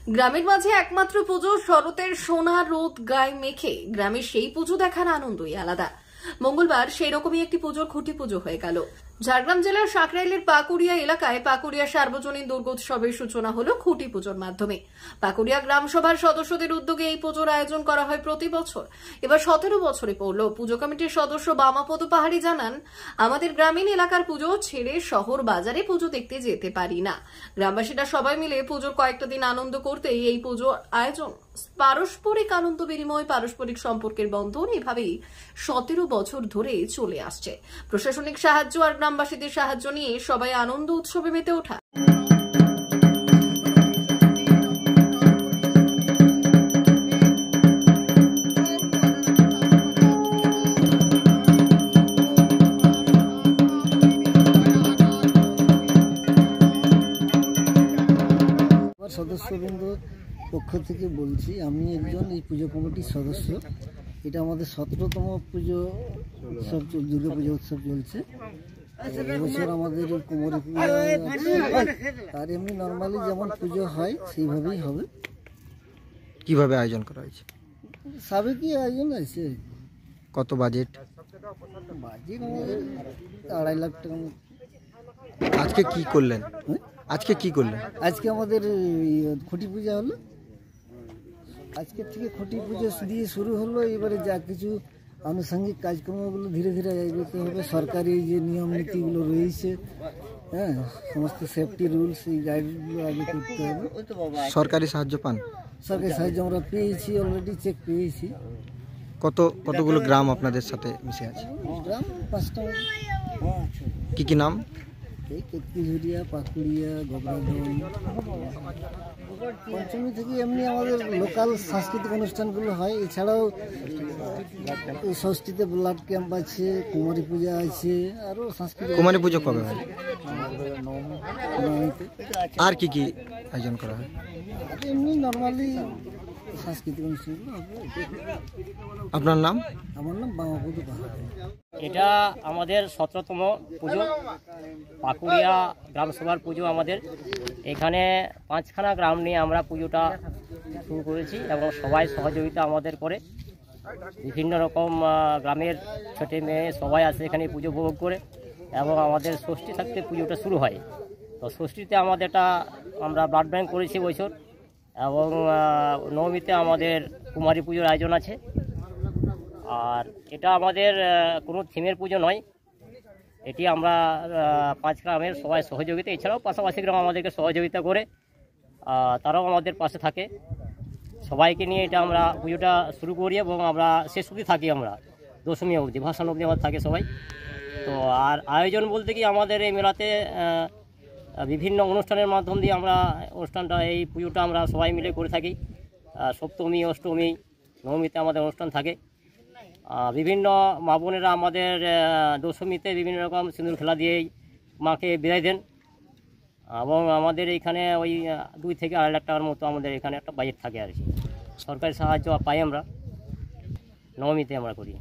গ্রামের মাঝে একমাত্র পুজো শরতের সোনা রোদ গায়ে মেখে গ্রামের সেই পুজো দেখার আনন্দই আলাদা। মঙ্গলবার সেই রকমই একটি পুজোর খুঁটি পুজো হয়ে গেল। ঝাড়গ্রাম জেলার সাঁকরাইলের পাকুড়িয়া এলাকায় পাকুড়িয়া সার্বজনীন দুর্গোৎসবের সূচনা হলো খুঁটি পুজোর মাধ্যমে। পাকুড়িয়া গ্রাম সভার সদস্যদের উদ্যোগে এই পুজোর আয়োজন করা হয় প্রতি বছর। এবার 17 বছরে পড়ল। পুজো কমিটির সদস্য বামাপদ পাহাড়ি জানান, আমাদের গ্রামীণ এলাকার পুজো ছেড়ে শহর বাজারে পুজো দেখতে যেতে পারি না। গ্রামবাসীরা সবাই মিলে পুজোর কয়েকটা দিন আনন্দ করতেই এই পুজোর আয়োজন। পারস্পরিক আনন্দ বিনিময়, পারস্পরিক সম্পর্কের বন্ধন এভাবেই 17 বছর ধরে চলে আসছে। প্রশাসনিক সাহায্য আর গ্রামবাসীদের সাহায্য নিয়ে সবাই আনন্দ উৎসবে মেতে ওঠা। সদস্যবৃন্দ পক্ষ থেকে বলছি, আমি একজন এই পুজো কমিটির সদস্য। এটা আমাদের 17তম পুজো উৎসব, দুর্গা পুজো উৎসব চলছে। এবছর আমাদের কুমারী পুজো আর এমনি নর্মালি যেমন পুজো হয় সেইভাবেই হবে। কিভাবে আয়োজন করা হয়েছে? সাবেকি আয়োজন আছে। কত বাজেট? বাজেট আমাদের 2.5 লাখ টাকা। আজকে কি করলেন? আজকে কি করলেন? আজকে আমাদের খুঁটি পূজা হলো। আজকের থেকে খুঁটি পুজো দিয়ে শুরু হলো। এবারে যা কিছু আনুষঙ্গিক কাজকর্মগুলো ধীরে ধীরে এগোতে হবে। সরকারি যে নিয়ম নীতিগুলো রয়েছে, হ্যাঁ, সমস্ত সেফটি রুলস, এই গাইডগুলো আগে করতে হবে। সরকারি সাহায্য পান? সরকারি সাহায্য আমরা পেয়েছি, অলরেডি চেক পেয়েছি। কতগুলো গ্রাম আপনাদের সাথে মিশে আছে? গ্রাম 5টা। কি নাম? এই কেতকিঝুরিয়া, পাকুড়িয়া, গোবরাদন। পঞ্চমী থেকে এমনি আমাদের লোকাল সাংস্কৃতিক অনুষ্ঠানগুলো হয়। এছাড়াও ষষ্ঠীতে ব্লাড ক্যাম্প আছে, কুমারী পূজা আছে, আরও সাংস্কৃতিক। কুমারী পুজো কবে হয়? আর কি কি আয়োজন করা হয়? এমনি নর্মালি সাংস্কৃতিক অনুষ্ঠানগুলো হবে। আপনার নাম? আমার নাম বামাপদ পাহাড়ি। এটা আমাদের 17তম পুজো, পাকুড়িয়া গ্রাম সভার পুজো। আমাদের এখানে 5খানা গ্রাম নিয়ে আমরা পুজোটা শুরু করেছি এবং সবাই সহযোগিতা আমাদের করে। বিভিন্ন রকম গ্রামের ছোটে মেয়ে সবাই আসে এখানে পুজো উপভোগ করে এবং আমাদের ষষ্ঠী থাকতে পুজোটা শুরু হয়। তো ষষ্ঠীতে আমাদেরটা আমরা ব্লাড ব্যাংক করেছি বছর, এবং নবমীতে আমাদের কুমারী পুজোর আয়োজন আছে। আর এটা আমাদের কোনো থিমের পুজো নয়, এটি আমরা 5 গ্রামের সবাই সহযোগিতা, এছাড়াও পাশাপাশি গ্রাম আমাদেরকে সহযোগিতা করে, তারাও আমাদের পাশে থাকে। সবাইকে নিয়ে এটা আমরা পুজোটা শুরু করি এবং আমরা শেষ অবধি থাকি। আমরা দশমী অবধি, ভাসান অবধি আমাদের থাকে সবাই। তো আর আয়োজন বলতে কি, আমাদের এই মেলাতে বিভিন্ন অনুষ্ঠানের মাধ্যম দিয়ে আমরা অনুষ্ঠানটা, এই পুজোটা আমরা সবাই মিলে করে থাকি। সপ্তমী, অষ্টমী, নবমীতে আমাদের অনুষ্ঠান থাকে। বিভিন্ন মা বোনেরা আমাদের দশমীতে বিভিন্ন রকম সিঁদুর খেলা দিয়েই মাকে বিদায় দেন, এবং আমাদের এইখানে ওই 2 থেকে 2.5 লাখ টাকার মতো আমাদের এখানে একটা বাজেট থাকে আর কি। সরকারি সাহায্য পাই আমরা, নবমীতে আমরা করি।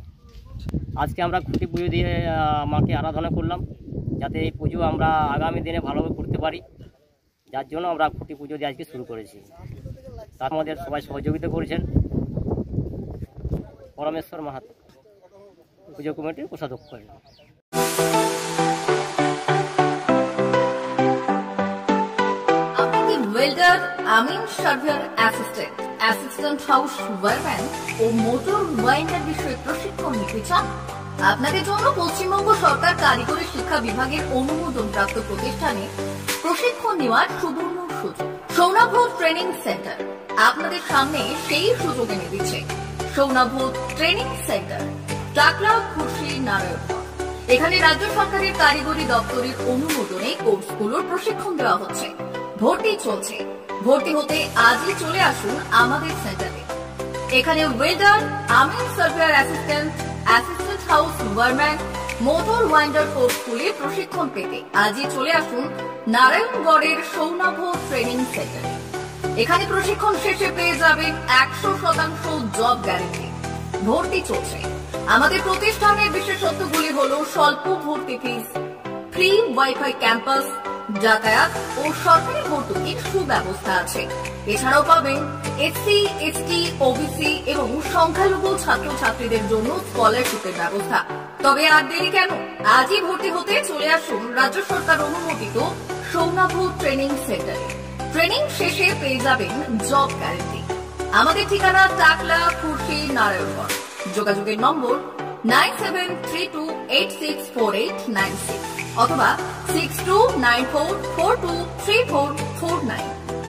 আজকে আমরা খুঁটি পুজো দিয়ে মাকে আরাধনা করলাম, যাতে এই পুজো আমরা আগামী দিনে ভালোভাবে করতে পারি, যার জন্য আমরা খুঁটি পুজো দিয়ে আজকে শুরু করেছি। তার মধ্যে সবাই সহযোগিতা করেছেন। পরমেশ্বর মাহাতো, পুজো কমিটির কোষাধ্যক্ষ। ওয়েল্ডার, আমিন surveyor assistant, assistant house wireman ও মোটর ওয়াইন্ডার বিষয়ে প্রশিক্ষণ নিতে চান? আপনাদের জন্য পশ্চিমবঙ্গ সরকার কারিগরি শিক্ষা বিভাগের অনুমোদনপ্রাপ্ত প্রতিষ্ঠানে প্রশিক্ষণ নেওয়ার সুবর্ণ সুযোগ। সৌনাভ ট্রেনিং সেন্টার আপনাদের সামনে সেই সুযোগ এনে দিচ্ছে। সৌনাভ ট্রেনিং সেন্টার, টাকলা, খুশি, নারায়ণগড়। এখানে রাজ্য সরকারের কারিগরি দপ্তরের অনুমোদনে কোর্সগুলোর প্রশিক্ষণ দেওয়া হচ্ছে। ভর্তি চলছে। ভর্তি হতে আজই চলে আসুন আমাদের সেন্টারে। এখানে ওয়েল্ডার, আমিন surveyor assistant, assistant house wireman, motor winder কোর্সগুলি প্রশিক্ষণ পেতে আজই চলে আসুন নারায়ণগড়ের সৌনাভ ট্রেনিং সেন্টারে। এখানে প্রশিক্ষণ শেষে পেয়ে যাবেন 100% জব গ্যারান্টি। ভর্তি চলছে। আমাদের প্রতিষ্ঠানের বিশেষত্বগুলি হলো স্বল্প ভর্তি ফিস, ফ্রি ওয়াইফাই ক্যাম্পাস, যাতায়াত ও সরকারি ভর্তুকির সুব্যবস্থা আছে। এছাড়াও পাবেন এসসি, এসটি, ওবিসি এবং সংখ্যালঘু ছাত্রছাত্রীদের জন্য স্কলারশিপের ব্যবস্থা। তবে আর দেরি কেন, আজই ভর্তি হতে চলে আসুন রাজ্য সরকার অনুমোদিত সৌনাভ ট্রেনিং সেন্টারে। ট্রেনিং শেষে পেয়ে যাবেন জব গ্যারান্টি। আমাদের ঠিকানা টাকলা, খুরশি, নারায়ণগঞ্জ। যোগাযোগের নম্বর 9732864896 অথবা 6294423449।